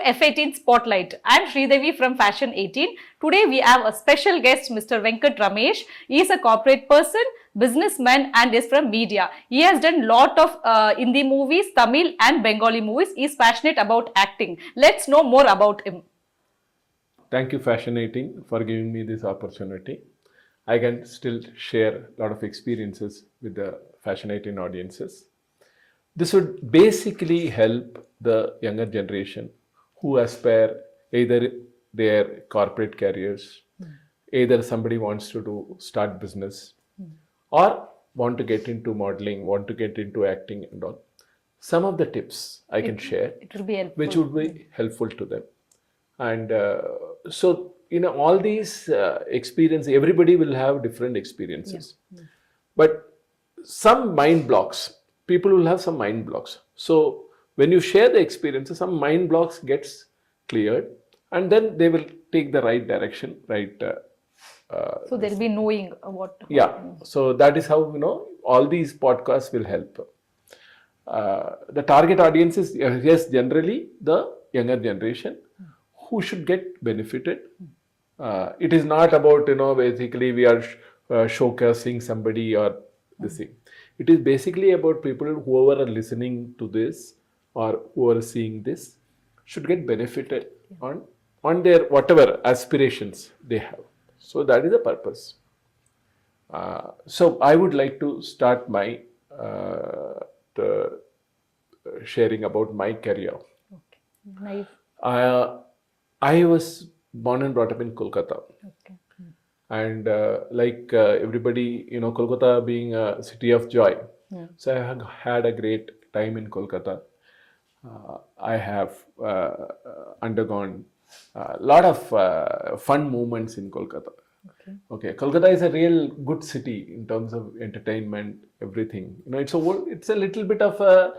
F18 Spotlight. I am Sridevi from Fashion 18. Today we have a special guest, Mr. Venkat Ramesh. He is a corporate person, businessman and is from media. He has done lot of Hindi movies, Tamil and Bengali movies. He is passionate about acting. Let's know more about him. Thank you, Fascinating, for giving me this opportunity. I can still share a lot of experiences with the Fascinating audiences. This would basically help the younger generation who aspire either their corporate careers, either somebody wants to start business, or want to get into modeling, want to get into acting and all. Some of the tips I can share, It will be helpful. which would be helpful to them. And so, all these experiences, everybody will have different experiences. But some mind blocks, people will have some mind blocks. So when you share the experiences, some mind blocks gets cleared, and then they will take the right direction, right? So there will be knowing what. Yeah. So that is how, all these podcasts will help. The target audience is, yes, generally the younger generation who should get benefited. It is not about, basically we are showcasing somebody or this thing. It is basically about people who are listening to this or who are seeing this should get benefited on their whatever aspirations they have. So that is the purpose. So I would like to start my sharing about my career. Nice. I was born and brought up in Kolkata. And everybody, Kolkata being a city of joy. So I have had a great time in Kolkata. I have undergone a lot of fun moments in Kolkata. Okay, Kolkata is a real good city in terms of entertainment, everything. It's a little bit of a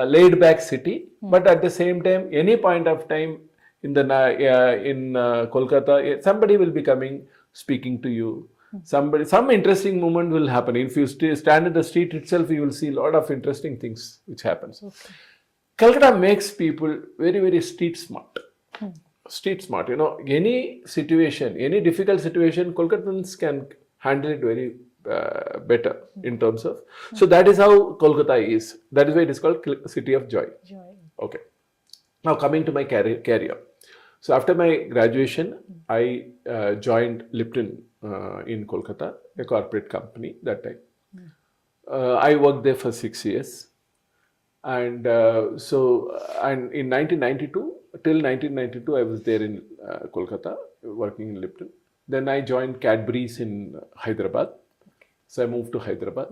laid-back city, but at the same time, any point of time in Kolkata, somebody will be coming, speaking to you. Some interesting moment will happen. If you stand in the street itself, you will see a lot of interesting things which happens. Kolkata makes people very, very street smart. Street smart. Any situation, any difficult situation, Kolkatans can handle it very better in terms of. So that is how Kolkata is. That is why it is called City of Joy. Okay. Now coming to my career. So after my graduation, I joined Lipton in Kolkata, a corporate company that time. I worked there for 6 years. And and in 1992, till 1992, I was there in Kolkata, working in Lipton. Then I joined Cadbury's in Hyderabad. So I moved to Hyderabad.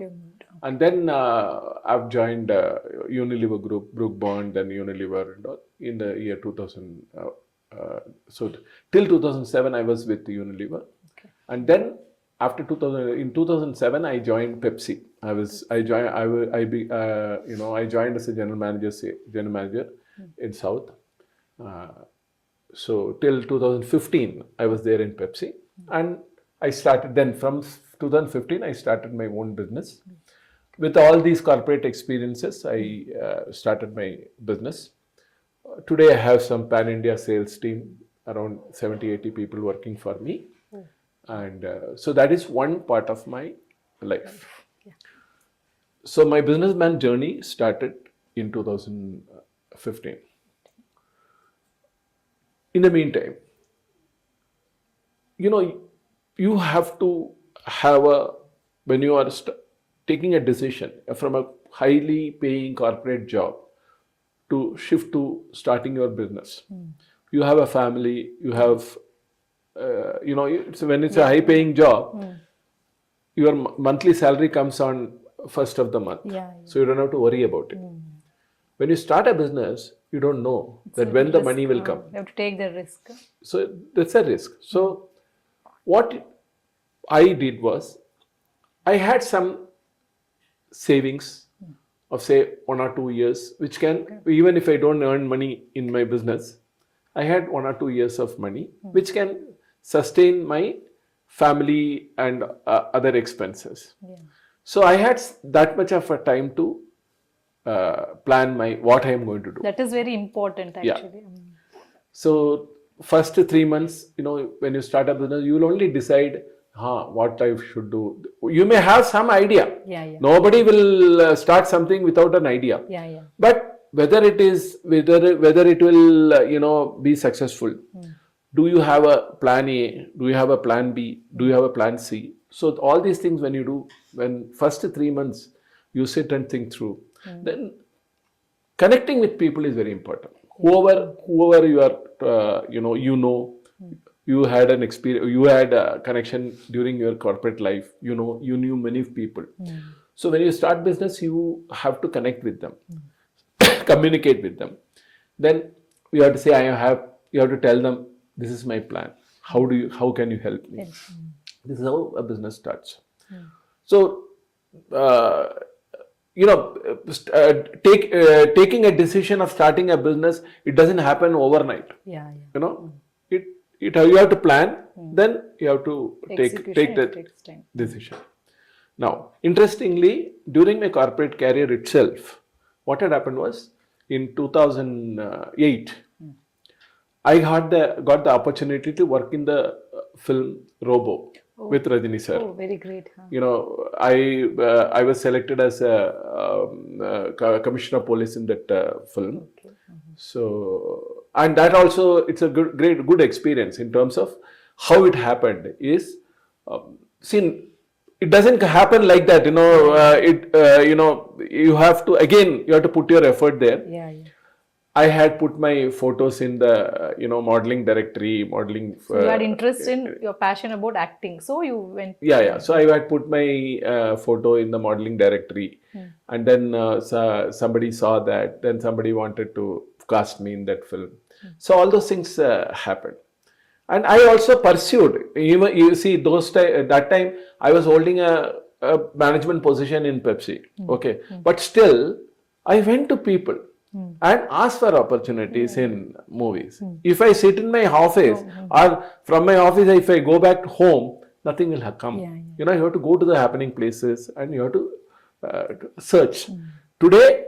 And then I've joined Unilever Group, Brook Bond, and Unilever and all in the year 2000. So till 2007, I was with Unilever. And then after 2007, I joined Pepsi. I joined as a general manager in South. So till 2015, I was there in Pepsi, and I started then from 2015. I started my own business. With all these corporate experiences, I started my business. Today, I have some pan-India sales team, around 70-80 people working for me. And so that is one part of my life. So my businessman journey started in 2015. In the meantime, you have to have when you are taking a decision from a highly paying corporate job to shift to starting your business. You have a family, you have when it's a high-paying job, your monthly salary comes on first of the month. So you don't have to worry about it. When you start a business, you don't know that when the money will come. You have to take the risk. So that's a risk. So what I did was, I had some savings of say 1 or 2 years, which can, even if I don't earn money in my business, I had 1 or 2 years of money, which can sustain my family and other expenses. So I had that much of a time to plan what I am going to do. That is very important actually. So first 3 months, when you start a business, you will only decide what I should do. You may have some idea. Yeah. Nobody will start something without an idea. Yeah. But whether it will be successful. Do you have a plan A? Do you have a plan B? Do you have a plan C? So all these things when first 3 months you sit and think through, then connecting with people is very important. Whoever you are, you had an experience, you had a connection during your corporate life. You knew many people. So when you start business, you have to connect with them, communicate with them. Then you have to say, you have to tell them, this is my plan. How can you help me? This is how a business starts. So, taking a decision of starting a business, it doesn't happen overnight. Yeah. You have to plan, then you have to take the decision. Now, interestingly, during my corporate career itself, what had happened was in 2008, I got the opportunity to work in the film Robo with Rajini sir. Oh, very great. I was selected as a commissioner of police in that film. Okay. So, and that also, it's a good experience in terms of how it happened. Is it doesn't happen like that. You have to put your effort there. Yeah. I had put my photos in the modeling directory, modeling. So you had interest in your passion about acting, so you went. Yeah. So I had put my photo in the modeling directory, and then somebody saw that. Then somebody wanted to cast me in that film. So all those things happened, and I also pursued. You see, that time I was holding a management position in Pepsi. Okay, but still I went to people and ask for opportunities in movies. If I sit in my office or from my office, if I go back home, nothing will come. You have to go to the happening places and you have to search. Today,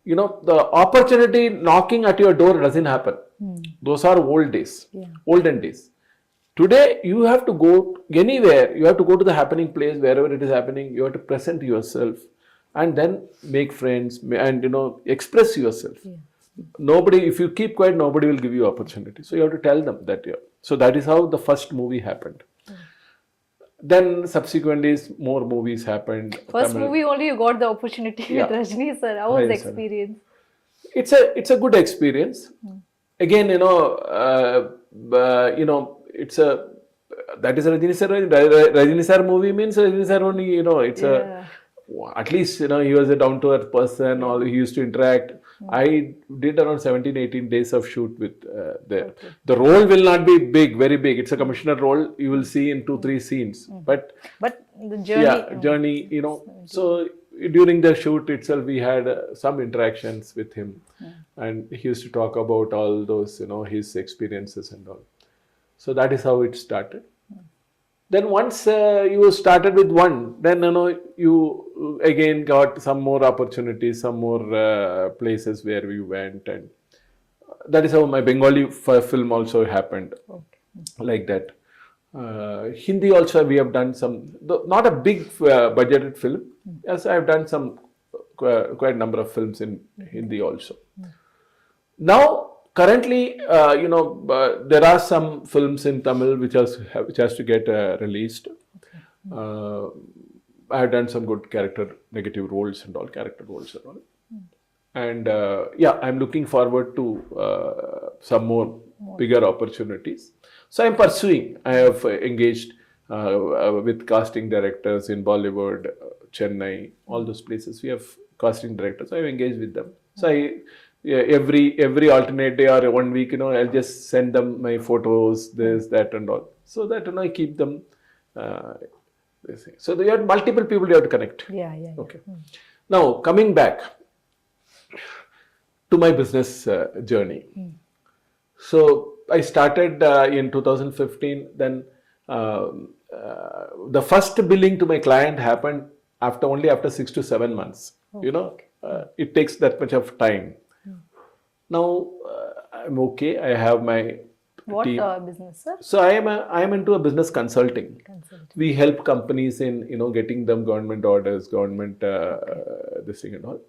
the opportunity knocking at your door doesn't happen. Those are olden days. Today, you have to go anywhere. You have to go to the happening place, wherever it is happening. You have to present yourself and then make friends and express yourself. Nobody, if you keep quiet, nobody will give you opportunity. So you have to tell them that. So that is how the first movie happened. Then subsequently more movies happened. First movie only you got the opportunity with Rajini sir. How was the experience? It's a good experience. Again, it's that is Rajini sir. Rajini sir movie means Rajini sir only. It's at least he was a down to earth person. He used to interact. I did around 17-18 days of shoot with there. Okay. The role will not be big, very big. It's a commissioner role. You will see in 2-3 scenes. But the journey. So during the shoot itself, we had some interactions with him, and he used to talk about all those, his experiences and all. So that is how it started. Then once you started with one, then you again got some more opportunities, some more places where we went, and that is how my Bengali film also happened. Like that. Hindi also we have done some, not a big budgeted film. Yes, I have done some quite number of films in Hindi also. Now. Currently, there are some films in Tamil which has to get released. I have done some good negative roles and all, character roles and all. And I'm looking forward to some more bigger opportunities. So I'm pursuing. I have engaged with casting directors in Bollywood, Chennai, all those places. We have casting directors. I have engaged with them. So every alternate day or 1 week, I'll just send them my photos, this, that, and all. So that I keep them. So there are multiple people you have to connect. Okay. Now coming back to my business journey. So I started in 2015. Then the first billing to my client happened after 6 to 7 months. It takes that much of time. Now, I'm okay. I have my What team. business, sir? So I am into a business consulting. Consulting. We help companies in getting them government orders, government this thing and all.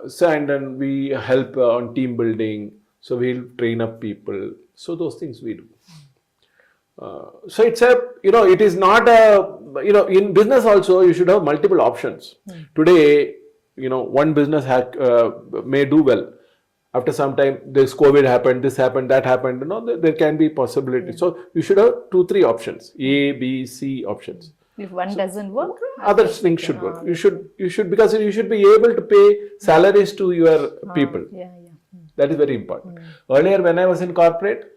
So and then we help on team building. So we'll train up people. So those things we do. So it's it is not in business also you should have multiple options. Today, one business may do well. After some time, this COVID happened, this happened, that happened. There can be possibilities. So you should have 2-3 options, A, B, C options. If one doesn't work, Other things should work. You should because you should be able to pay salaries to your people. Yeah. That is very important. Earlier, when I was in corporate,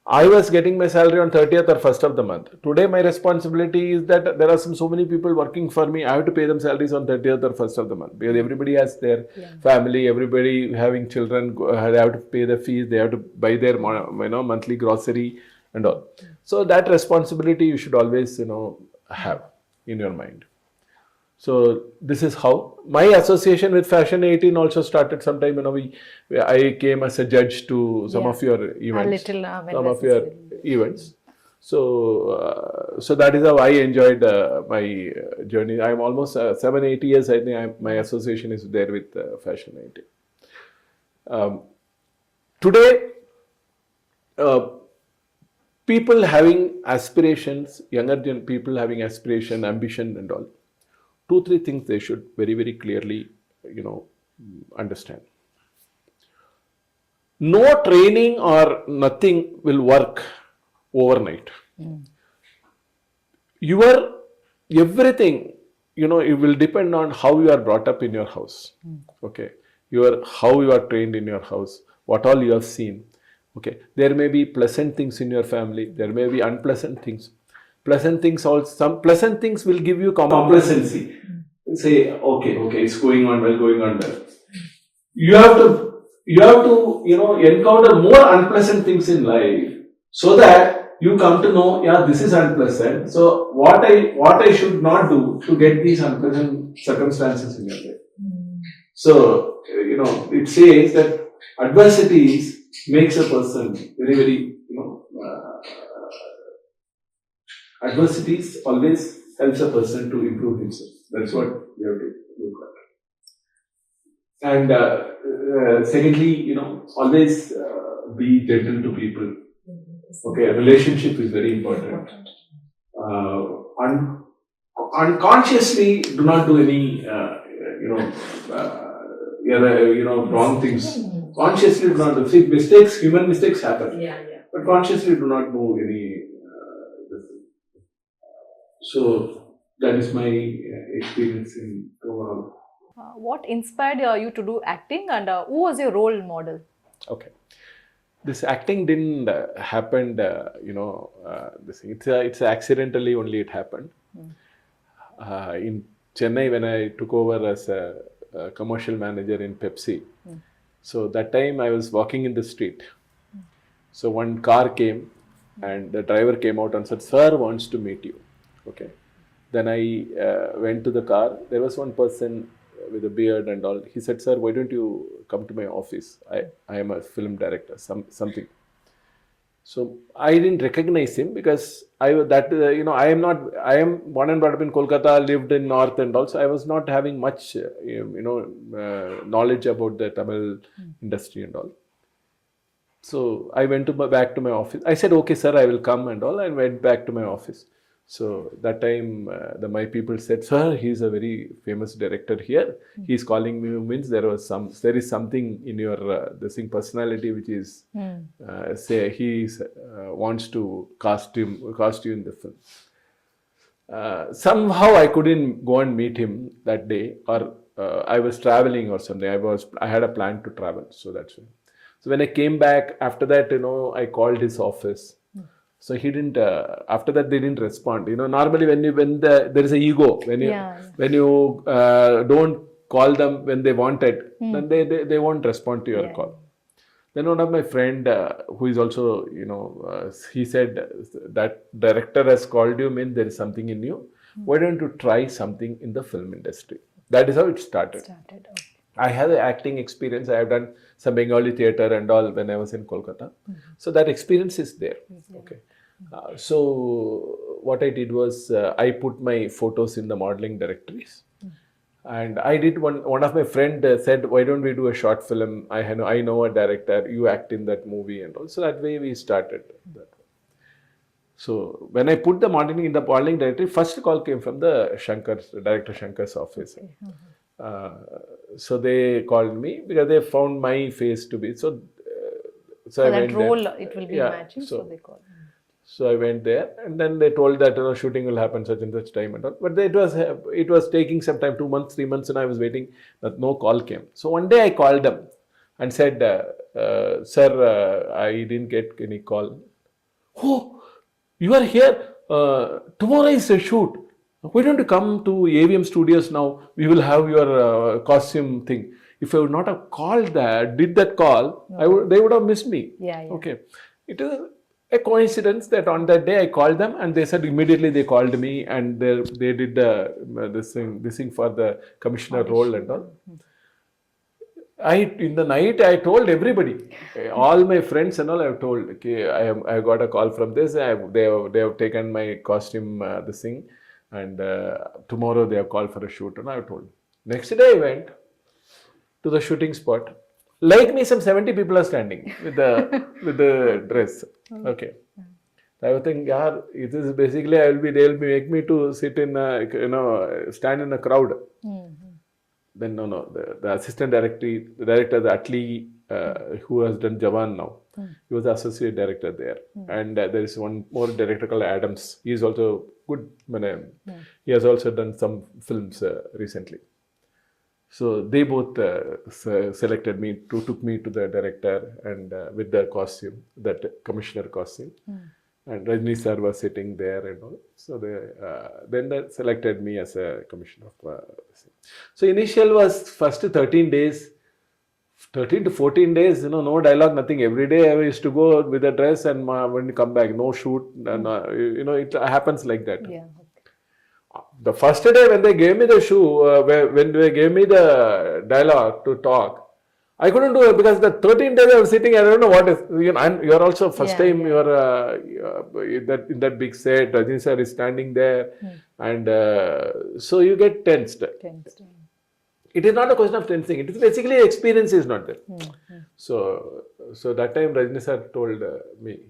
I was getting my salary on 30th or 1st of the month. Today, my responsibility is that there are so many people working for me. I have to pay them salaries on 30th or 1st of the month because everybody has their family, everybody having children, they have to pay their fees, they have to buy their monthly grocery and all. So that responsibility you should always have in your mind. So this is how my association with Fashion 18 also started sometime. I came as a judge to some of your events, some of your events. So that is how I enjoyed my journey. I'm almost 7-8 years. I think my association is there with Fashion 18. Today, people having aspirations, younger people having aspiration, ambition, and all. 2-3 things they should very, very clearly, understand. No training or nothing will work overnight. Your everything, it will depend on how you are brought up in your house. Okay, how you are trained in your house, what all you have seen. Okay, there may be pleasant things in your family. There may be unpleasant things. Pleasant things also, some pleasant things will give you complacency. Say, okay, it's going on well. You have to, encounter more unpleasant things in life so that you come to know, this is unpleasant. So what I should not do to get these unpleasant circumstances in your life. So, it says that adversities makes a person very, very, adversities always helps a person to improve himself. That's what we have to look at. And secondly, always be gentle to people. Okay, a relationship is very important. Unconsciously, do not do any, wrong things. Consciously do not do. See, human mistakes happen. But consciously do not do any. So that is my experience in overall. What inspired you to do acting, and who was your role model? Okay, this acting didn't happen. It's accidentally only it happened. In Chennai, when I took over as a commercial manager in Pepsi, so that time I was walking in the street. So one car came, and the driver came out and said, "Sir wants to meet you." Okay. Then I went to the car. There was one person with a beard and all. He said, "Sir, why don't you come to my office? I am a film director, something." So I didn't recognize him because I am born and brought up in Kolkata, lived in North and also I was not having much, knowledge about the Tamil industry and all. So I went back to my office. I said, "Okay, sir, I will come," and all. I went back to my office. So that time, my people said, "Sir, he's a very famous director here. He's calling me." Means there is something in your personality which is say he wants to cast you in the film. Somehow I couldn't go and meet him that day, or I was traveling or something. I had a plan to travel, so that's why. So when I came back after that, I called his office. So he didn't. After that, they didn't respond. Normally when there is a ego, when you don't call them when they want it, then they won't respond to your call. Then one of my friend who is also he said that director has called you, means there is something in you. Why don't you try something in the film industry? That is how it started. I have the acting experience. I have done some Bengali theatre and all when I was in Kolkata. So that experience is there. Okay. So what I did was I put my photos in the modeling directories. And I did one of my friend said, why don't we do a short film? I know a director, you act in that movie and all. So that way we started that. So when I put the modeling in the modeling directory, first call came from the Shankars, director Shankars' office. So they called me because they found my face to be so. So that role it will be matching. So they called. So I went there, and then they told that shooting will happen such and such time and all. But it was taking some time, 2 months, 3 months, and I was waiting that no call came. So one day I called them and said, "Sir, I didn't get any call." Oh, you are here. Tomorrow is a shoot. Why don't you come to AVM Studios now? We will have your costume thing. If I would not have called did that call, they would have missed me. Yeah. Okay. It is a coincidence that on that day I called them and they said immediately they called me and they did this thing for the commissioner role and all. In the night I told everybody, all my friends and all. I have told, okay, I got a call from this. They have taken my costume, this thing, and tomorrow they have called for a shoot. And I have told. Next day I went to the shooting spot. Like me, some 70 people are standing with the dress. Okay. I would think, yeah, it is basically they'll make me to sit in stand in a crowd. Then the assistant director, the Atli, who has done Jawan now, he was the associate director there. And there is one more director called Adams. He is also good. He has also done some films recently. So they both selected me, took me to the director and with the costume, that commissioner costume. And Rajni sir was sitting there and all. So they selected me as a commissioner of So initial was first 13 days, 13 to 14 days, no dialogue, nothing. Every day I used to go with a dress and when you come back, no shoot. And, it happens like that. Yeah. The first day when they gave me the shoe, when they gave me the dialogue to talk, I couldn't do it because the 13 days I was sitting, I don't know what is, and you're also first time you're in that big set, Rajini sir is standing there and so you get tensed. It is not a question of tensing, it is basically experience is not there. So that time Rajini sir told me,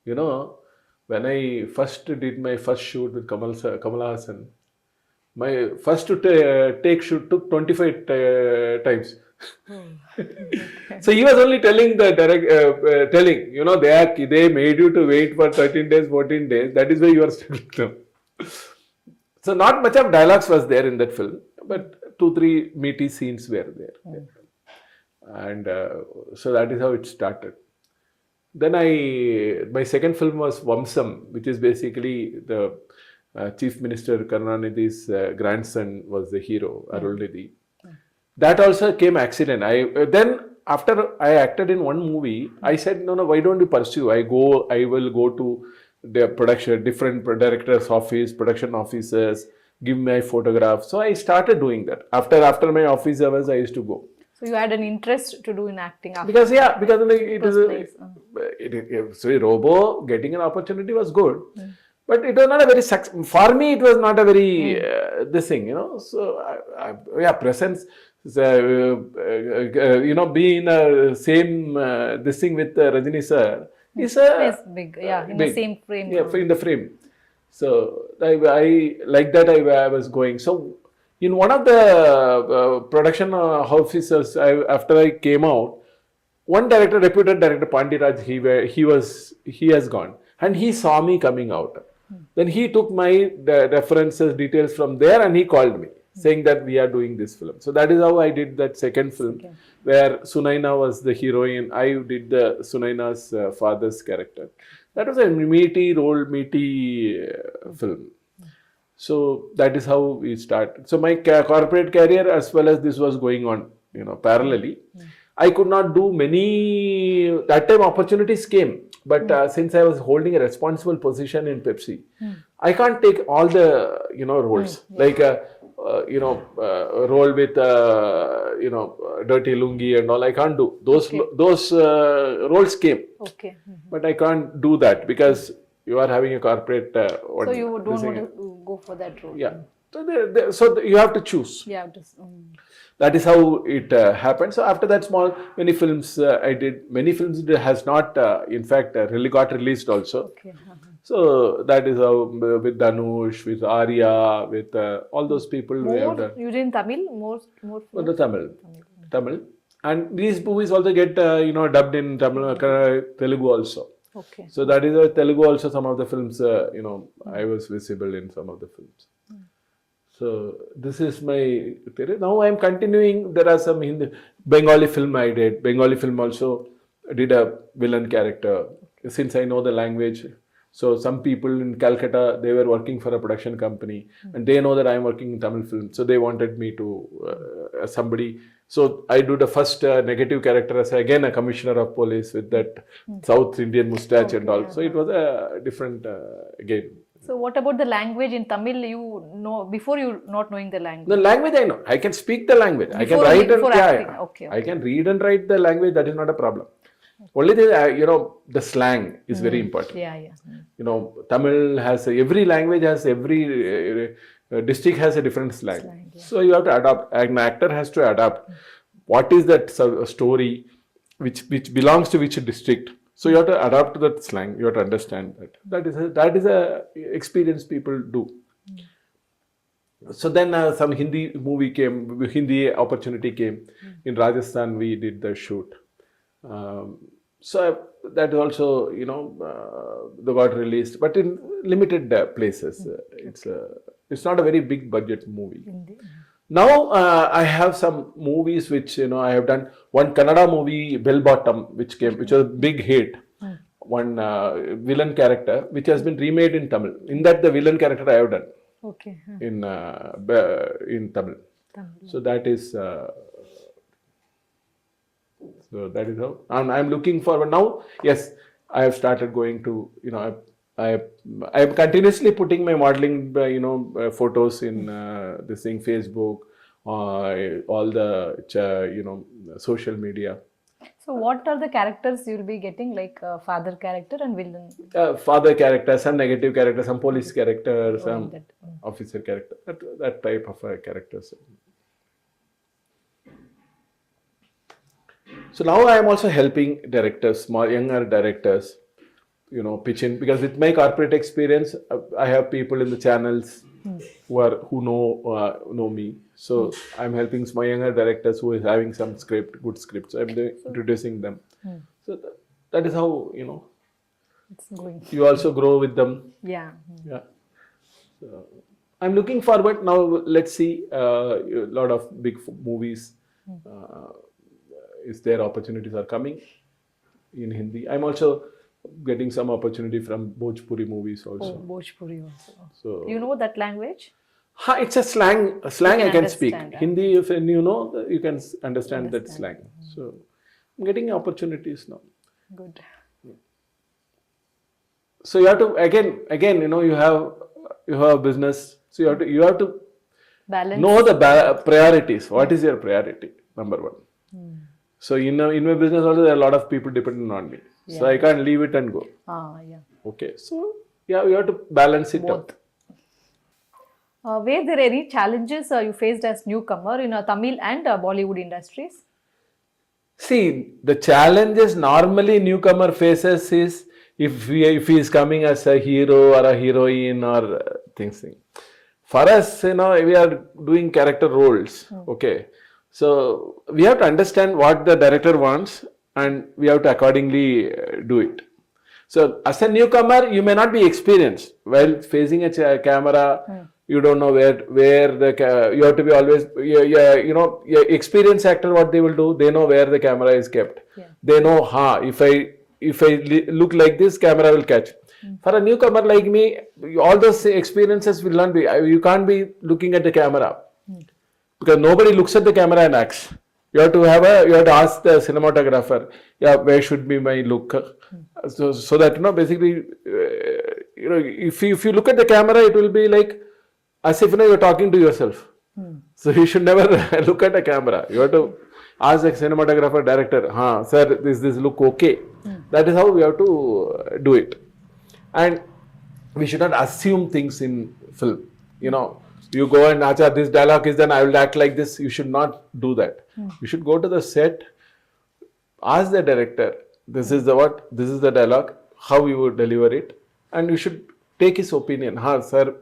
when I first did my first shoot with Kamal Hassan, my first take shoot took 25 times. So he was only telling the they made you to wait for 13 days, 14 days. That is why you are struggling. So not much of dialogues was there in that film, but 2-3 meaty scenes were there. And so that is how it started. Then my second film was Vamsam, which is basically the Chief Minister Karunanidhi's grandson was the hero, Arulnidhi. That also came accident. Then after I acted in one movie, I said, no, why don't you pursue? I will go to the production, different director's office, production officers, give my photograph. So I started doing that. After my office hours, I used to go. So you had an interest to do in acting after because Robo getting an opportunity was good, but it was not a very for me. It was not a very this thing, So presence. Be in a same this thing with Rajini sir is big, in the same frame. Yeah, in the frame. So I like that I was going. So in one of the production officers, after I came out, one director, reputed director Pandiraj, he has gone and he saw me coming out. Then he took my references, details from there and he called me, saying that we are doing this film. So that is how I did that second film, where Sunaina was the heroine. I did the Sunaina's father's character. That was a meaty film. So that is how we started. So my corporate career as well as this was going on, parallelly. I could not do many, that time opportunities came. But since I was holding a responsible position in Pepsi, I can't take all the, roles. Like, role with, dirty lungi and all. I can't do those. Okay. Those roles came, Okay. but I can't do that because you are having a corporate. So you don't want to go for that role. Yeah. So you have to choose. Yeah. That is how it happened. So after that, many films I did. Many films has not, in fact, really got released also. Okay. So that is how with Dhanush, with Arya, with all those people we have done. You did in Tamil? More The Tamil. And these movies also get, dubbed in Tamil, Telugu also. Okay. So that is a Telugu also. Some of the films, I was visible in some of the films. So this is my theory. Now I am continuing. There are some Bengali film I did. Bengali film also did a villain character. Since I know the language, so some people in Calcutta, they were working for a production company and they know that I am working in Tamil film. So they wanted me to somebody. So I do the first negative character as again a commissioner of police with that South Indian mustache and all. So it was a different again. So what about the language in Tamil? You know before you not knowing the language. The language I know. I can speak the language. I can write and Okay. I can read and write the language. That is not a problem. Only thing, the slang is very important. Yeah. Tamil has every language has every district has a different slang. Yeah. So you have to adapt. An actor has to adapt. What is that story which belongs to which district? So you have to adapt to that slang. You have to understand that. That is a experience people do. So then some Hindi movie came. Hindi opportunity came in Rajasthan. We did the shoot. So that also, they got released, but in limited places. It's not a very big budget movie. Now I have some movies which I have done. One Kannada movie, Bell Bottom, which was a big hit. One villain character which has been remade in Tamil. In that, the villain character I have done. Okay. In Tamil. So that is. So that is how, and I'm looking forward now. Yes, I have started going to, I am continuously putting my modeling, photos in this thing, Facebook, all the, social media. So what are the characters you'll be getting, like father character and villain? Father character, some negative character, some police character, some officer character, that type of characters. So now I am also helping directors, younger directors, pitch in, because with my corporate experience, I have people in the channels who know me. So I'm helping my younger directors who is having some good scripts. I'm introducing them. So that is how it's going. You also grow with them. Yeah. So I'm looking forward now. Let's see a lot of big movies. Is there opportunities are coming in Hindi? I'm also getting some opportunity from Bhojpuri movies also. Oh, Bhojpuri also. So you know that language? It's a slang. Slang I can speak. Huh? Hindi, if you can understand that slang. So I'm getting opportunities now. Good. So you have to again you have business. So you have to balance. Know the priorities. What is your priority? Number one. So in my business also there are a lot of people dependent on me. So I can't leave it and go. Okay. So you have to balance it out. Were there any challenges you faced as newcomer in Tamil and Bollywood industries? See, the challenges normally newcomer faces is if he is coming as a hero or a heroine or things. For us, we are doing character roles. Okay. So we have to understand what the director wants and we have to accordingly do it. So as a newcomer, you may not be experienced. While facing a camera, you don't know where you have to be always, your experienced actor, what they will do, they know where the camera is kept. They know, if I look like this, camera will catch. For a newcomer like me, all those experiences will not be, you can't be looking at the camera. Because nobody looks at the camera and acts. You have to ask the cinematographer, where should be my look? So that, basically, if you look at the camera, it will be like, as if you're talking to yourself. So you should never look at a camera. You have to ask the cinematographer, director, sir, this look okay. That is how we have to do it. And we should not assume things in film. You go and, Acha, this dialogue is done, I will act like this. You should not do that. You should go to the set, ask the director, this is the dialogue, how you would deliver it, and you should take his opinion. Sir,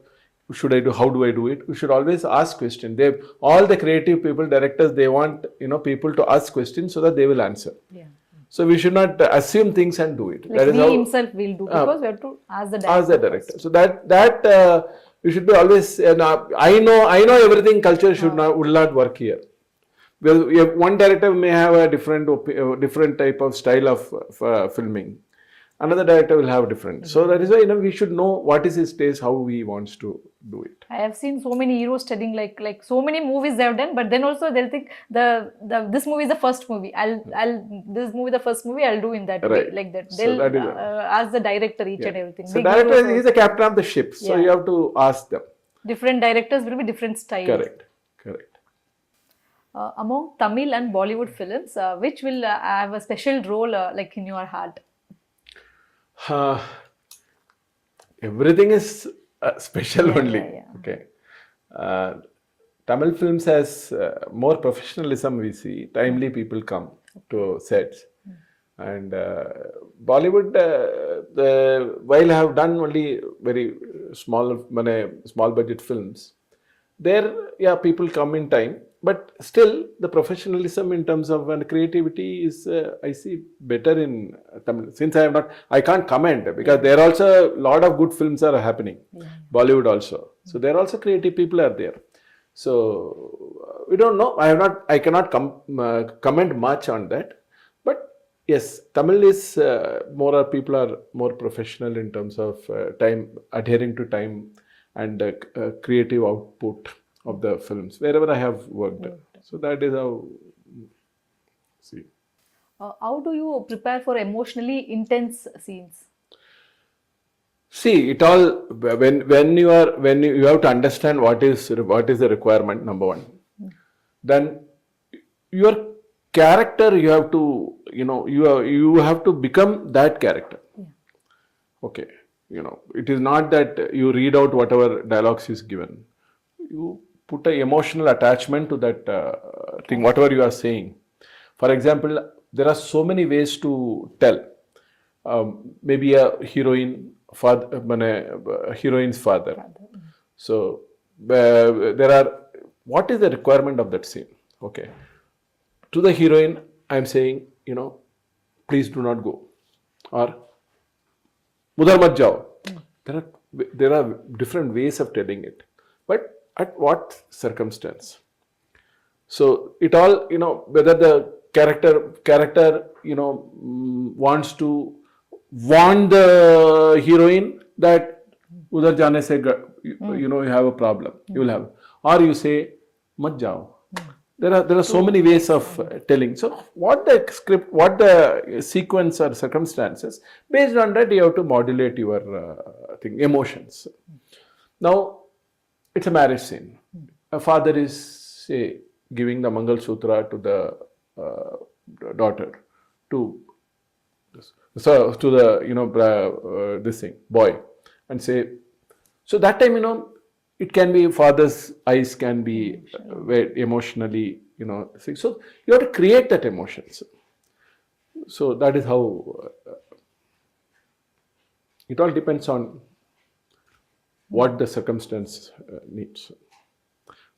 how do I do it? You should always ask questions. All the creative people, directors, they want people to ask questions so that they will answer. Yeah. So we should not assume things and do it. Like that is how himself will do, because we have to ask the director. Ask the director. First. So that you should be always. I know everything. Culture will not work here. Well, one director may have a different type of style of filming. Another director will have different. So that is why we should know what is his taste, how he wants to do it. I have seen so many heroes studying like so many movies they have done, but then also they'll think this movie is the first movie. This movie the first movie I'll do in that way, like that. They'll ask the director each and everything. So director is the captain of the ship, so you have to ask them. Different directors will be different styles. Correct. Among Tamil and Bollywood films, which will have a special role like in your heart? Everything is special only. Yeah. Okay. Tamil films has more professionalism we see. Timely people come to sets. And Bollywood, while I have done only very small budget films, there, people come in time. But still, the professionalism in terms of creativity is, I see, better in Tamil. Since I can't comment, because there also a lot of good films are happening. Bollywood also. So there also creative people are there. So we don't know. I cannot comment much on that. But yes, Tamil is people are more professional in terms of time, adhering to time and creative output of the films, wherever I have worked. So that is how, see. How do you prepare for emotionally intense scenes? See, it all, when you have to understand what is the requirement, number one. Then your character, you have to, you have to become that character. Okay. It is not that you read out whatever dialogues is given. You put an emotional attachment to that thing, whatever you are saying. For example, there are so many ways to tell. Maybe a heroine's father. So what is the requirement of that scene? Okay. To the heroine, I am saying, please do not go. Or, Mudhar mat jao. There are different ways of telling it. But at what circumstance? So it all, whether the character, wants to warn the heroine that udhar jane se, you have a problem. You will have, or you say, mat jao. There are so many ways of telling. So what the sequence or circumstances, based on that you have to modulate your emotions. Now, it's a marriage scene. A father is, say, giving the Mangal Sutra to the daughter, to the this thing, boy, and say, so that time, it can be, father's eyes can be very emotionally, so you have to create that emotions. So that is how it all depends on what the circumstance needs.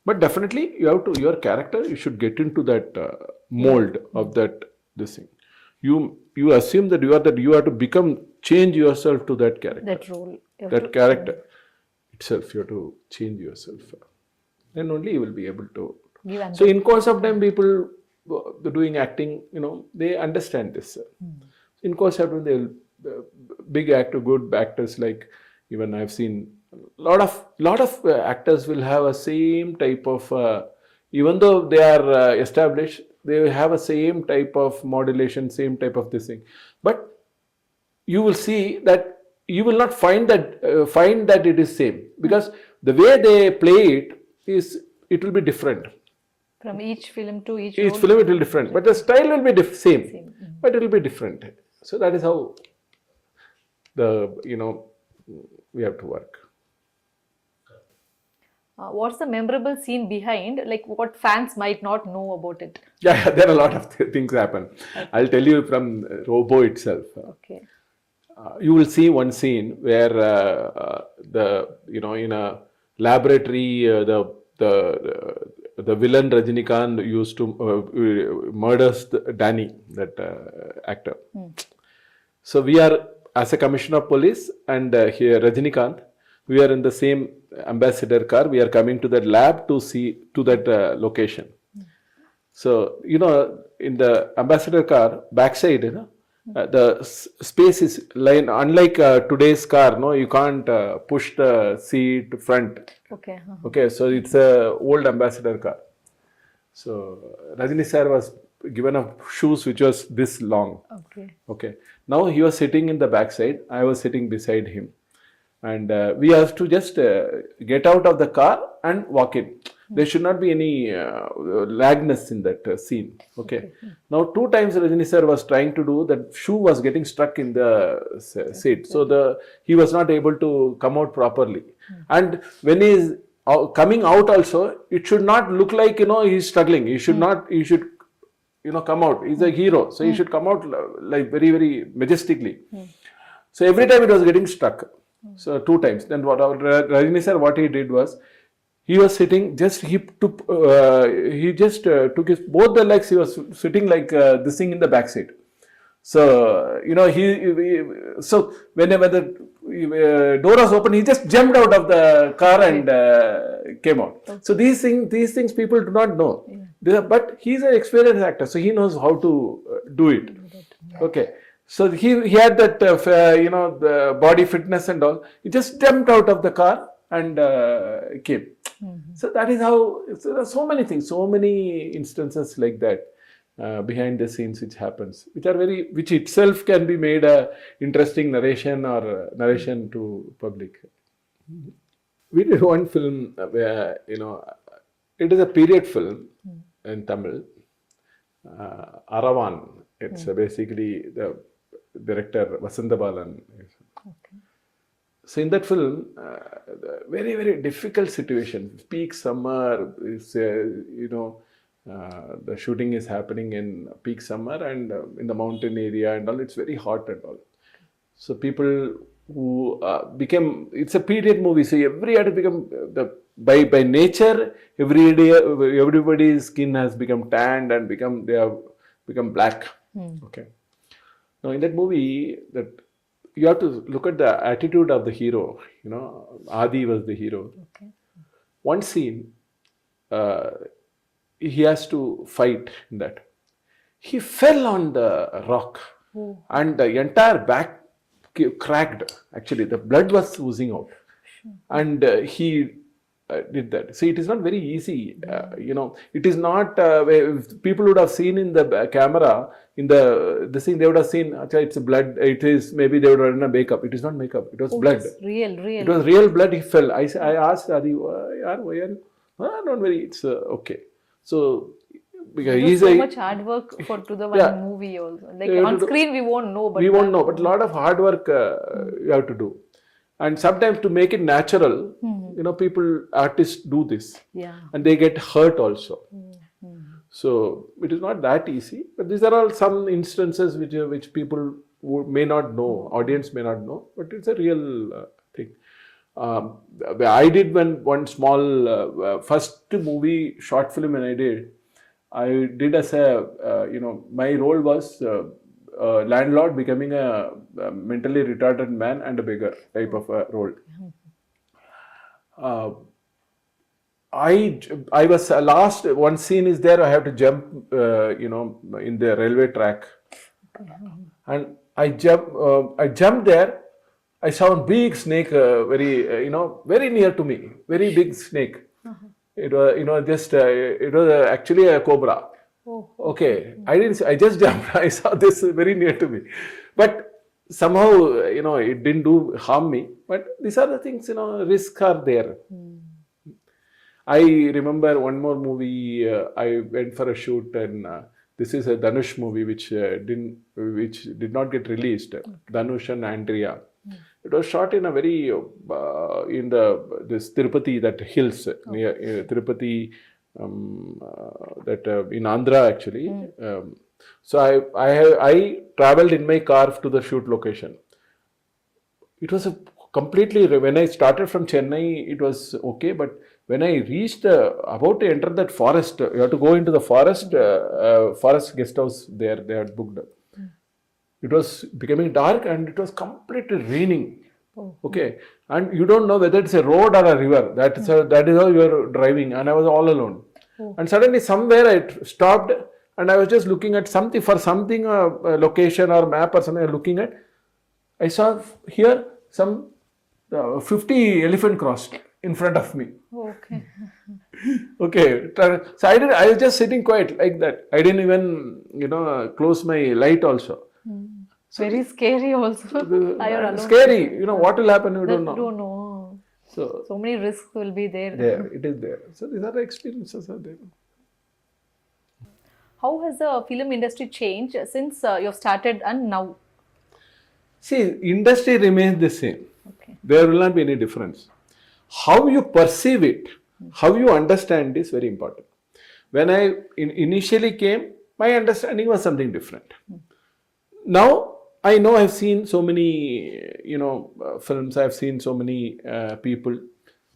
But definitely your character, you should get into that mold of this thing. You assume that you have to change yourself to that character. That role. That character itself, you have to change yourself. Then only you will be able to. So in course of time, people doing acting, they understand this. In course of time, they'll good actors, like even I've seen lot of actors will have a same type of, even though they are established, they will have a same type of modulation, same type of this thing. But you will see that you will not find that it is same, because the way they play it is it will be different. From each film to each Each role? film it will be different, but the style will be same, Same. but it will be different. So that is how we have to work. What's the memorable scene behind, like what fans might not know about it? Yeah, there are a lot of things happen. I'll tell you from Robo itself. Okay. You will see one scene where in a laboratory, the villain Rajinikanth used to murders Danny, that actor. So we are, as a commissioner of police, and here Rajinikanth, we are in the same ambassador car. We are coming to that lab to see to that location. So in the ambassador car backside, the space is line. Unlike today's car, no, you can't push the seat front. Okay. Okay, so it's a old ambassador car. So Rajini sir was given a shoes which was this long. Okay. Okay. Now he was sitting in the backside. I was sitting beside him, and we have to just get out of the car and walk in. There should not be any lagness in that scene. Okay. Now 2 times Rajini sir was trying to do that. Shoe was getting stuck in the seat, so he was not able to come out properly. And when he is coming out also, it should not look like he's struggling. He should not. He should come out. He's a hero, so he should come out like very, very majestically. So every time it was getting stuck. So 2 times. Then Rajini sir, what he did was, he was sitting, he just took his both the legs. He was sitting like this thing in the back seat. So so whenever the door was open, he just jumped out of the car and came out. Okay. So these things people do not know. Yeah. But he's an experienced actor, so he knows how to do it. Okay. So he had that the body fitness and all. He just jumped out of the car and came. So that is how. So there are so many things, so many instances like that behind the scenes which happens, which itself can be made a interesting narration or narration to public. We did one film where it is a period film in Tamil. Aravan. It's basically the director Vasantha Balan. Okay. So in that film, very, very difficult situation. Peak summer is, the shooting is happening in peak summer and in the mountain area and all. It's very hot and all. So people who it's a period movie. So every had to become by nature. Everybody's skin has become tanned and they have become black. Okay. Now in that movie, that you have to look at the attitude of the hero. Adi was the hero. Okay. One scene, he has to fight in that. He fell on the rock and the entire back cracked. Actually, the blood was oozing out. And he did that. See, it is not very easy. It is not. If people would have seen in the camera, in the scene, they would have seen. It's blood. It is maybe they would have done a makeup. It is not makeup. It was blood. It's real. It was real blood. He fell. I asked Adi, why are you? Don't worry. It's okay. So because he's so much hard work to the one movie also. Like on screen, we won't know. But we won't know. But a lot of hard work you have to do. And sometimes to make it natural, artists do this. Yeah. And they get hurt also. So it is not that easy. But these are all some instances which people may not know, audience may not know, but it's a real thing. I did one small first movie short film when I did as a my role was landlord becoming a mentally retarded man and a beggar type of a role. I was last one scene is there. I have to jump in the railway track, and I jumped there. I saw a big snake, very near to me, very big snake. It was it was actually a cobra. Okay, I just jumped. I saw this very near to me, but somehow it didn't do harm me. But these are the things, risks are there. I remember one more movie. I went for a shoot, and this is a Dhanush movie which did not get released. Dhanush and Andrea. It was shot in a very in this Tirupati, that hills near Tirupati, that in Andhra actually. So I traveled in my car to the shoot location. It was a completely, when I started from Chennai, it was okay, but when I reached about to enter that forest, you have to go into the forest guest house there. They had booked. It was becoming dark and it was completely raining. Okay, and you don't know whether it's a road or a river. That is how you are driving, and I was all alone. And suddenly somewhere I stopped, and I was just looking at something a location or map or something. Looking at, I saw here some 50 elephant crossed in front of me. Okay. Okay, so I was just sitting quiet like that. I didn't even close my light also. Very scary also. Scary. What will happen, you don't know. Don't know. So many risks will be there. It is there. So these are the experiences are there. How has the film industry changed since you've started and now? See, industry remains the same. Okay. There will not be any difference. How you perceive it, how you understand is very important. When I initially came, my understanding was something different. Now, I know I've seen so many, films, I've seen so many people.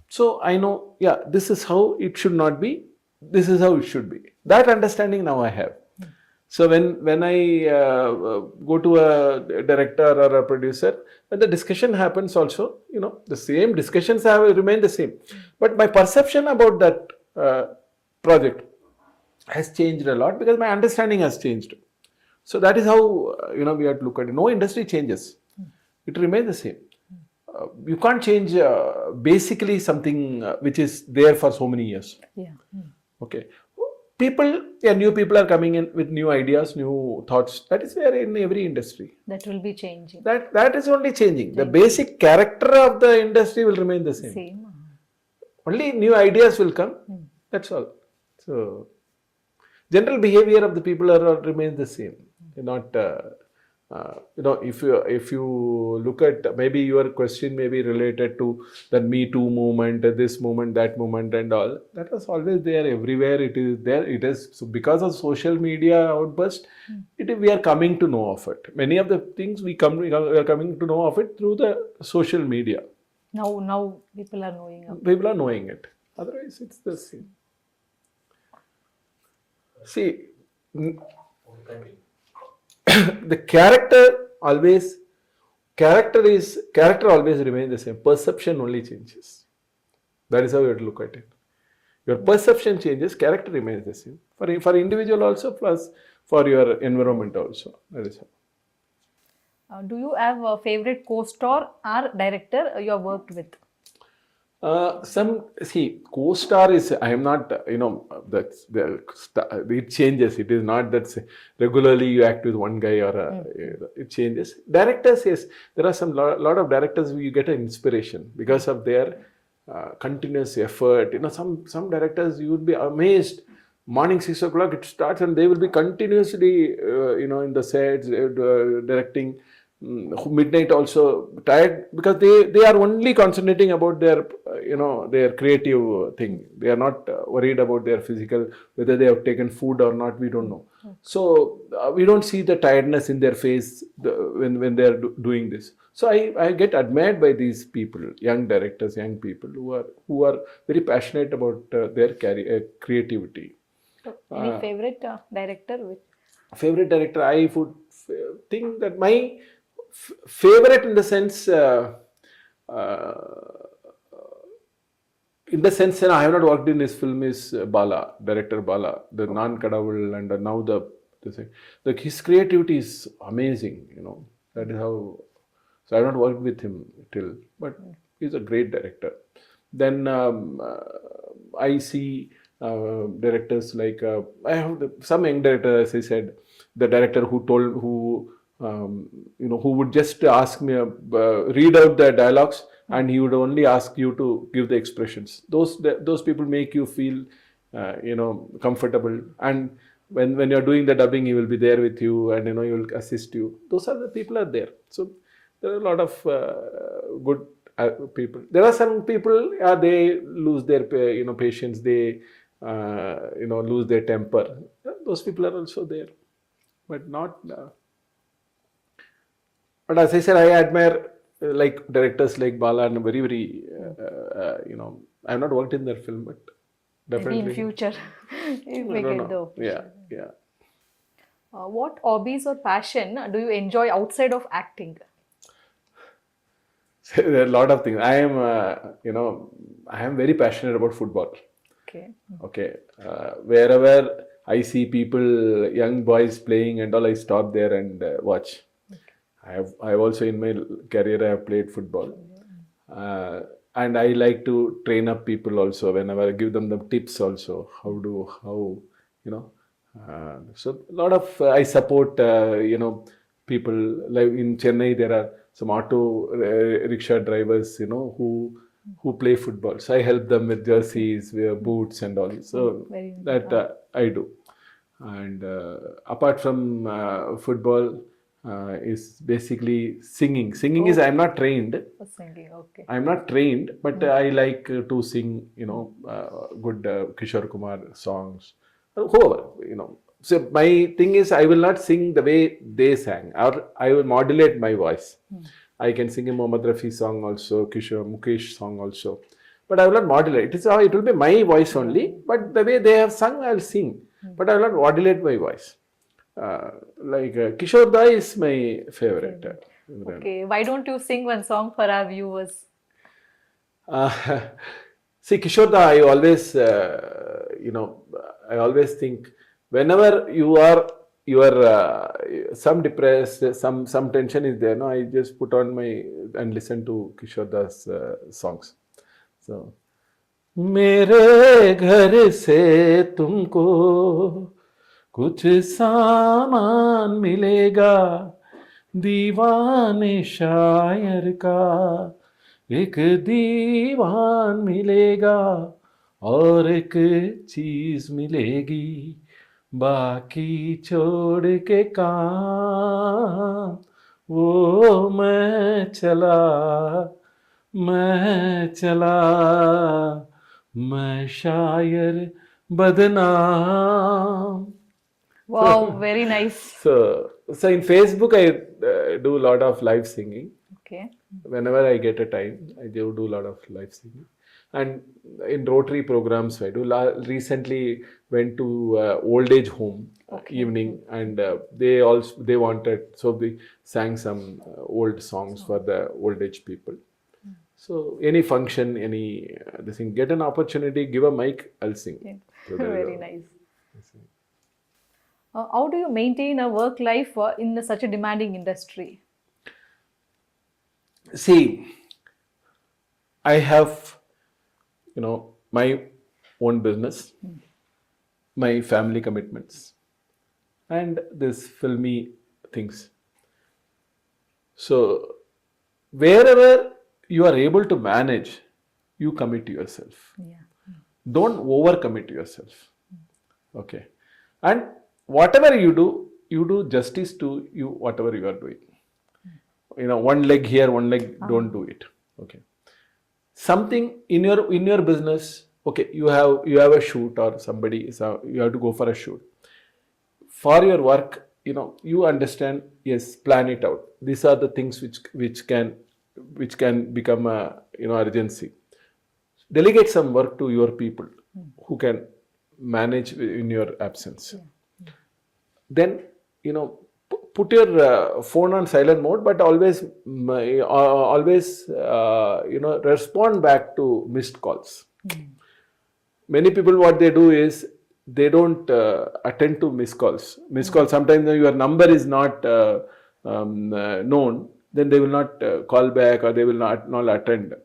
So I know, this is how it should not be, this is how it should be. That understanding now I have. So when I go to a director or a producer, when the discussion happens also, the same discussions remain the same. But my perception about that project has changed a lot because my understanding has changed. So that is how we have to look at it. No industry changes; it remains the same. You can't change basically something which is there for so many years. Yeah. Okay. New people are coming in with new ideas, new thoughts. That is there in every industry. That will be changing. That is only changing. The basic character of the industry will remain the same. Only new ideas will come. That's all. So, general behavior of the people remains the same. Not, if you look at, maybe your question may be related to the Me Too movement, this movement, that movement and all. That was always there, everywhere it is there. It is, so because of social media outburst, we are coming to know of it. Many of the things we are coming to know of it through the social media. Now people are knowing of it. People are knowing it. Otherwise, it's the same. See, the character always remains the same. Perception only changes. That is how you have to look at it. Your perception changes, character remains the same. For individual also, plus for your environment also. That is how. Do you have a favorite co-star or director you have worked with? Co-star is, I am not, it changes. It is not that regularly you act with one guy or it changes. Directors, yes, there are lot of directors you get an inspiration because of their continuous effort. Some directors you would be amazed. Morning 6 o'clock it starts and they will be continuously, in the sets directing. Midnight also tired because they are only concentrating about their their creative thing. They are not worried about their physical, whether they have taken food or not, we don't know. So we don't see the tiredness in their face when they are doing this. So I get admired by these people, young directors, young people who are very passionate about their creativity. So, any favorite director? Favorite director, I would think that my favorite in the sense I have not worked in this film is director Bala, the Non-Kadavul, and now his creativity is amazing, that is how. So I have not worked with him till, but he's a great director. Then I see directors like I have some young director, as I said, the director who would just ask me, read out the dialogues and he would only ask you to give the expressions. Those people make you feel, comfortable. And when you're doing the dubbing, he will be there with you, and he will assist you. Those are the people are there. So there are a lot of good people. There are some people, they lose their patience. They lose their temper. Those people are also there, but not. But as I said, I admire like directors like Bala, and very, very, I have not worked in their film, but definitely. Maybe in future, you may get the opportunity. Yeah. What hobbies or passion do you enjoy outside of acting? There are a lot of things. I am very passionate about football. Okay. Wherever I see people, young boys playing and all, I stop there and watch. I have also in my career I have played football, and I like to train up people also. Whenever I give them the tips also, so a lot of I support people. Like in Chennai, there are some auto rickshaw drivers who play football. So I help them with jerseys, boots and all. So that I do. And apart from football, is basically singing. Singing is I'm not trained. Singing, okay. I'm not trained, but I like to sing. Good Kishore Kumar songs. Whoever, So my thing is, I will not sing the way they sang, or I will modulate my voice. I can sing a Mohammad Rafi song also, Kishore Mukesh song also, but I will not modulate. It will be my voice only, but the way they have sung, I will sing, but I will not modulate my voice. Kishore Da is my favorite. Okay, why don't you sing one song for our viewers? See, Kishore Da, I always think whenever you are some depressed, some tension is there. No, I just put on and listen to Kishore Da's songs. So, मेरे घर से तुमको कुछ सामान मिलेगा, दीवाने शायर का एक दीवान मिलेगा, और एक चीज मिलेगी, बाकी छोड़ के काम, वो मैं चला, मैं शायर बदनाम. Wow, very nice. So in Facebook, I do a lot of live singing. Okay. Whenever I get a time, I do a lot of live singing. And in Rotary Programs, I do. Recently went to old age home evening, and they wanted, so we sang some old songs for the old age people. So any function, this thing, get an opportunity, give a mic, I'll sing. Yeah. So very nice. How do you maintain a work life in such a demanding industry? See, I have, my own business, my family commitments, and this filmy things. So, wherever you are able to manage, you commit yourself. Yeah. Don't overcommit yourself. Okay. And whatever you do justice to you, whatever you are doing. One leg here, one leg, don't do it. Okay. Something in your business, okay, you have a shoot, or you have to go for a shoot. For your work, you understand, yes, plan it out. These are the things which can become a urgency. Delegate some work to your people who can manage in your absence. Then put your phone on silent mode, but always respond back to missed calls. Many people, what they do is they don't attend to missed calls. Sometimes your number is not known, then they will not call back, or they will not attend.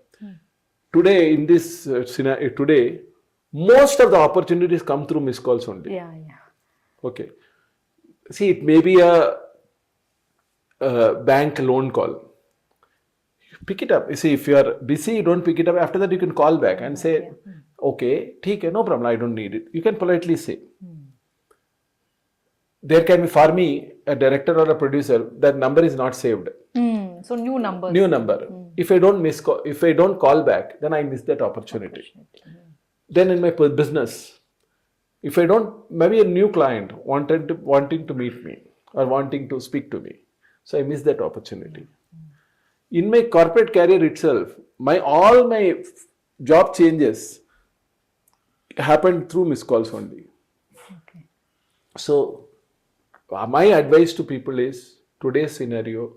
Today, in this scenario, most of the opportunities come through missed calls only. Yeah. Okay. See, it may be a bank loan call. pick it up. You see, if you are busy, you don't pick it up. After that, you can call back and say, okay, theek hai, no problem, I don't need it. You can politely say. There can be, for me, a director or a producer, that number is not saved. So new numbers. New number. If I don't call back, then I miss that opportunity. Then in my business, if I don't, maybe a new client wanting to meet me or wanting to speak to me, so I miss that opportunity. In my corporate career itself, all my job changes happened through missed calls only. Okay. So my advice to people is, today's scenario,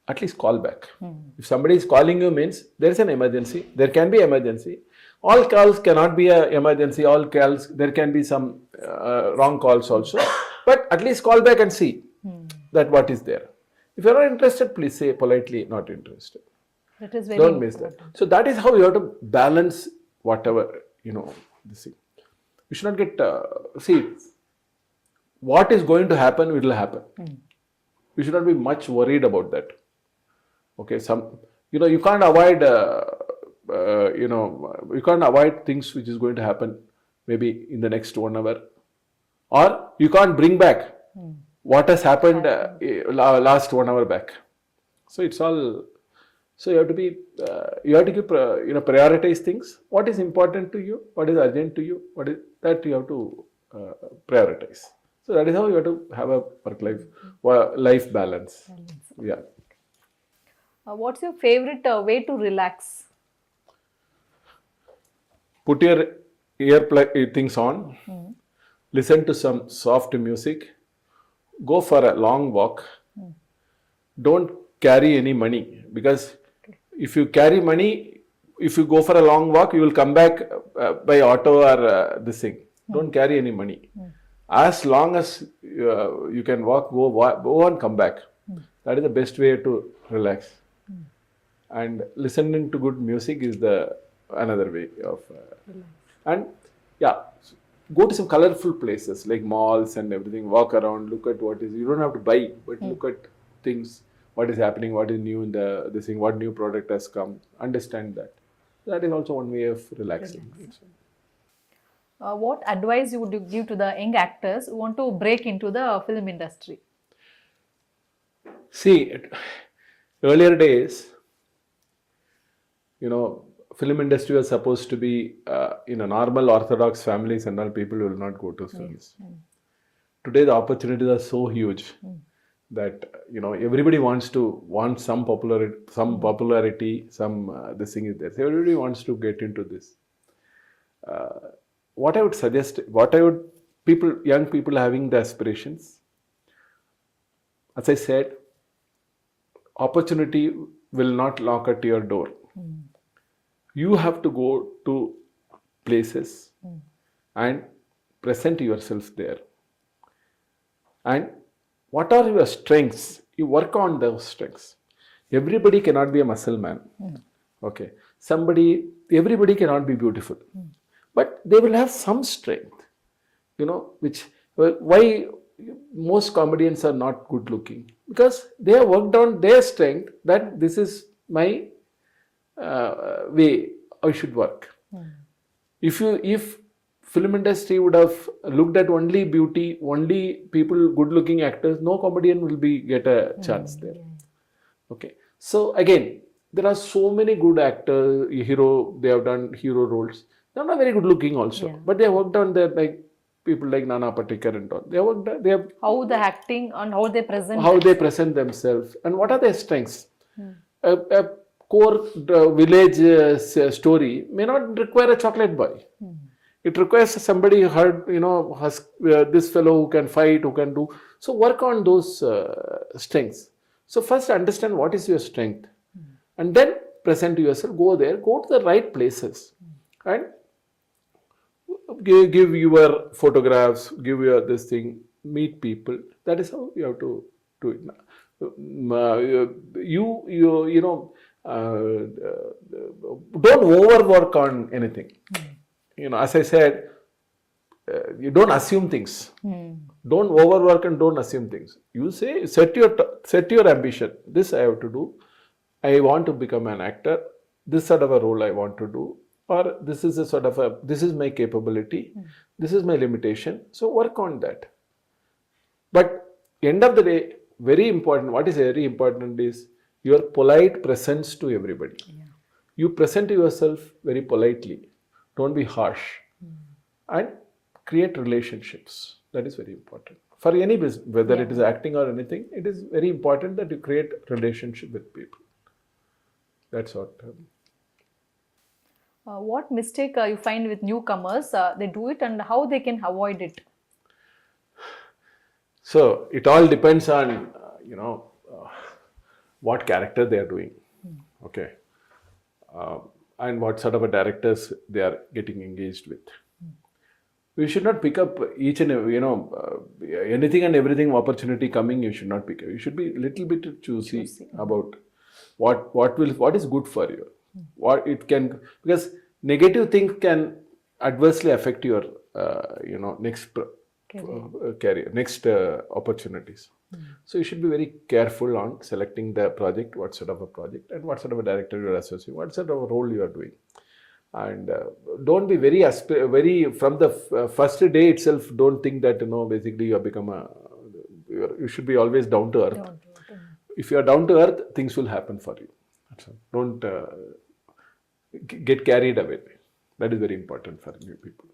at least call back. If somebody is calling you, means there is an emergency. There can be emergency. All calls cannot be an emergency. All calls, there can be some wrong calls also. But at least call back and see that what is there. If you are not interested, please say politely, not interested. That is very Don't miss that. So that is how you have to balance whatever, this thing. You should not get, what is going to happen, it will happen. You should not be much worried about that. Okay, you can't avoid, you can't avoid things which is going to happen maybe in the next 1 hour. Or you can't bring back what has happened last 1 hour back. So it's all, so you have to be, you have to give, prioritize things. What is important to you? What is urgent to you? What is that you have to prioritize. So that is how you have to have a life balance. Yeah. What's your favorite way to relax? Put your things on, listen to some soft music, go for a long walk. Don't carry any money, because if you carry money, if you go for a long walk, you will come back by auto or this thing. Don't carry any money. As long as you can walk, go and come back. That is the best way to relax. And listening to good music is another way of and go to some colorful places like malls and everything. Walk around, look at what is. You don't have to buy, but look at things. What is happening? What is new in this thing? What new product has come? Understand that. That is also one way of relaxing. What advice you would give to the young actors who want to break into the film industry? See, earlier days, film industry was supposed to be, normal orthodox families and all, people will not go to films. Today, the opportunities are so huge that, everybody wants some popularity, this thing is there. So everybody wants to get into this. What I would suggest, young people having the aspirations, as I said, opportunity will not knock at your door. You have to go to places and present yourself there. And what are your strengths? You work on those strengths. Everybody cannot be a muscle man. Okay. Everybody cannot be beautiful. But they will have some strength, why most comedians are not good looking? Because they have worked on their strength, that this is my way I should work. If film industry would have looked at only beauty, only people, good looking actors, no comedian will get a chance there. Okay. So again, there are so many good actors, they have done hero roles. They are not very good looking also, but they have worked on their, people like Nana Patekar and all. They have how the acting and how they present themselves, and what are their strengths. A core village story may not require a chocolate boy. It requires somebody who heard, this fellow who can fight, who can do. So work on those strengths. So first understand what is your strength, and then present yourself. Go there. Go to the right places, and give your photographs. Give your this thing. Meet people. That is how you have to do it. Don't overwork on anything. As I said, you don't assume things. Don't overwork and don't assume things. You say, set your ambition. This I have to do. I want to become an actor, this sort of a role I want to do, or this is a sort of a, this is my capability, this is my limitation, so work on that. But end of the day, very important, what is very important is your polite presence to everybody. You present yourself very politely, don't be harsh, and create relationships. That is very important. For any business, whether it is acting or anything, it is very important that you create relationship with people. That's what. What mistake you find with newcomers? They do it, and how they can avoid it? So it all depends on what character they are doing, okay, and what sort of a directors they are getting engaged with. We should not pick up each and every, anything and everything opportunity coming. You should not pick up. You should be a little bit choosy about what is good for you. What it can, because negative things can adversely affect your next career, next opportunities. So you should be very careful on selecting the project, what sort of a project, and what sort of a director you are associating, what sort of a role you are doing. And don't be very from the first day itself, don't think that basically you have become you should be always down to earth. If you are down to earth, things will happen for you. Don't get carried away. That is very important for new people.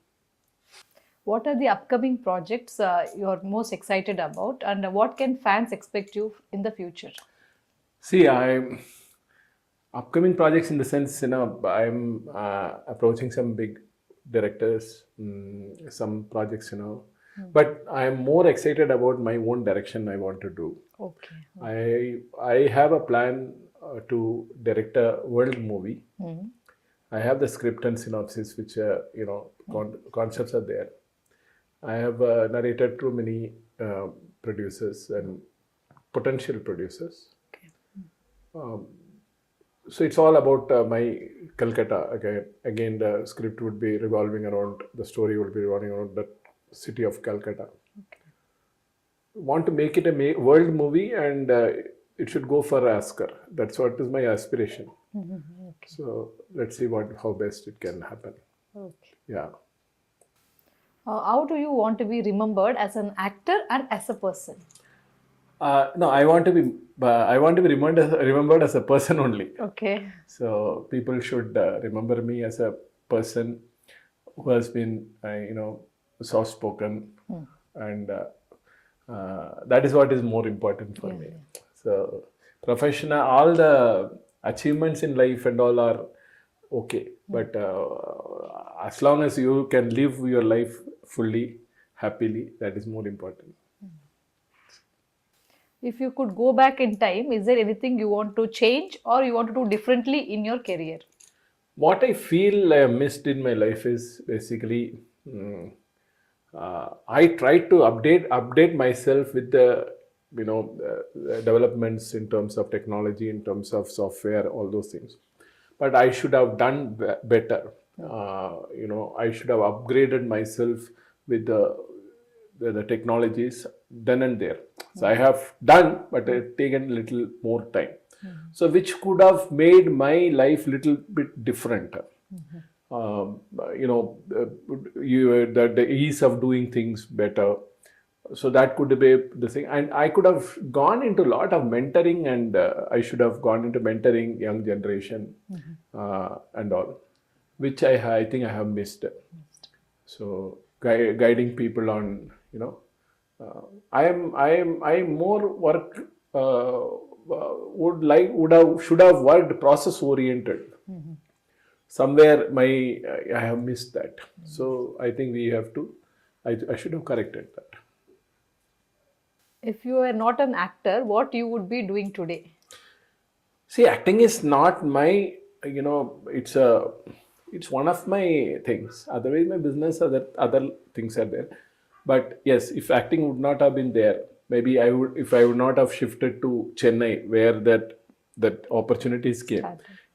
What are the upcoming projects you are most excited about, and what can fans expect you in the future? See, upcoming projects in the sense, I'm approaching some big directors, some projects, but I'm more excited about my own direction I want to do. Okay. I have a plan to direct a world movie. I have the script and synopsis, which concepts are there. I have narrated to many producers and potential producers. So it's all about my Kolkata. Again, the script would be revolving around, the story would be revolving around the city of Kolkata. Want to make it a world movie, and it should go for Oscar. That's what is my aspiration. So let's see how best it can happen. Yeah. How do you want to be remembered as an actor and as a person? No, I want to be remembered as a person only. Okay. So people should remember me as a person who has been, soft spoken, and that is what is more important for me. So professional, all the achievements in life and all are okay, but as long as you can live your life fully, happily, that is more important. If you could go back in time, is there anything you want to change or you want to do differently in your career? What I feel I have missed in my life is basically I try to update myself with the developments in terms of technology, in terms of software, all those things. But I should have done better. I should have upgraded myself with the technologies then and there. So I have done, but it's taken a little more time. So which could have made my life little bit different. The ease of doing things better. So that could be the thing. And I could have gone into a lot of mentoring, and I should have gone into mentoring young generation and all, which I think I have missed. So guiding people on, I am more work should have worked process oriented. Somewhere I have missed that. So I think I should have corrected that. If you were not an actor, what you would be doing today? See, acting is not my, it's one of my things. Otherwise, my business, other things are there. But yes, if acting would not have been there, maybe if I would not have shifted to Chennai, where that opportunities came.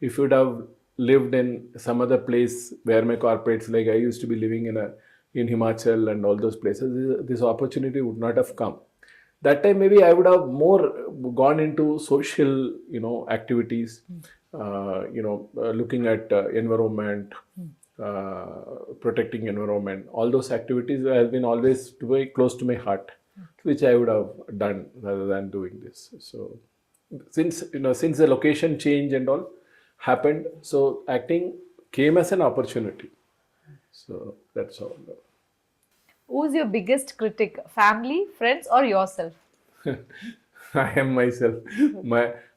If you would have lived in some other place where my corporates, like I used to be living in Himachal and all those places, this opportunity would not have come. That time maybe I would have more gone into social, activities, looking at environment, protecting environment. All those activities have been always very close to my heart, which I would have done rather than doing this. So since the location change and all happened, so acting came as an opportunity. So that's all. Who's your biggest critic? Family, friends, or yourself? I am myself.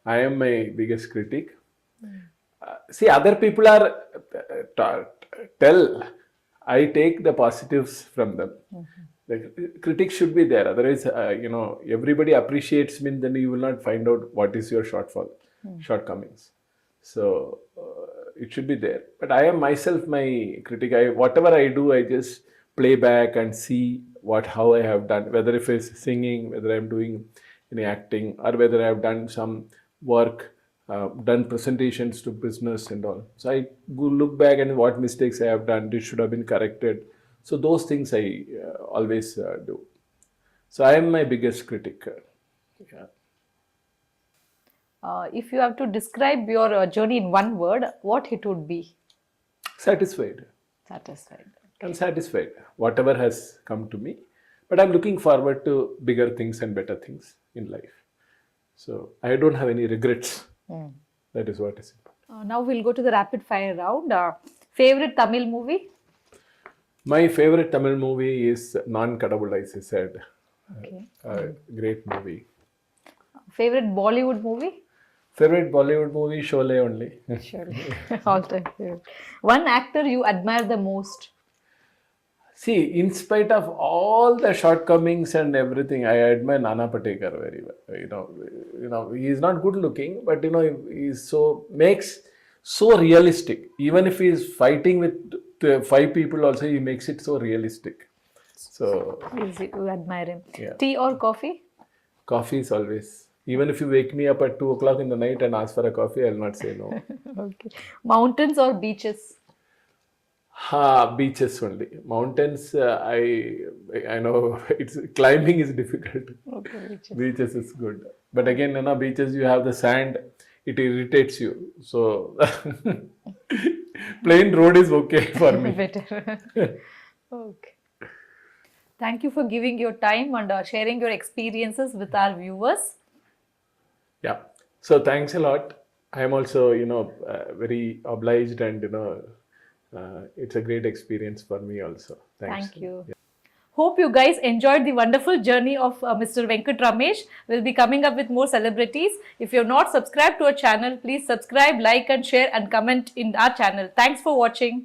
I am my biggest critic. See, other people are tell. I take the positives from them. The critics should be there. Otherwise, everybody appreciates me. Then you will not find out what is your shortcomings. So it should be there. But I am myself my critic. Whatever I do, I just play back and see how I have done. Whether if it's singing, whether I'm doing any acting, or whether I've done some work, done presentations to business and all. So I go look back and what mistakes I have done. This should have been corrected. So those things I always do. So I am my biggest critic. Yeah. If you have to describe your journey in one word, what it would be? Satisfied. Satisfied. I'm satisfied. Whatever has come to me. But I'm looking forward to bigger things and better things in life. So I don't have any regrets. That is what is important. Now we'll go to the rapid fire round. Favorite Tamil movie? My favorite Tamil movie is Non Kadavul, I said. Okay. Great movie. Favorite Bollywood movie? Favorite Bollywood movie, Sholay only. Sure. All time favorite. One actor you admire the most? See, in spite of all the shortcomings and everything, I admire Nana Patekar very well. He is not good looking, but he's makes so realistic. Even if he is fighting with 5 people, also he makes it so realistic. So You admire him. Yeah. Tea or coffee? Coffee is always. Even if you wake me up at 2 o'clock in the night and ask for a coffee, I'll not say no. Okay. Mountains or beaches? Beaches only. Mountains, I know climbing is difficult. Okay, Beaches is good. But again, beaches you have the sand, it irritates you. So plain road is okay for me. Better. Okay. Thank you for giving your time and sharing your experiences with our viewers. Yeah. So thanks a lot. I am also, very obliged and, it's a great experience for me also. Thanks. Thank you. Yeah. Hope you guys enjoyed the wonderful journey of Mr. Venkat Ramesh. We'll be coming up with more celebrities. If you're not subscribed to our channel, please subscribe, like and share and comment in our channel. Thanks for watching.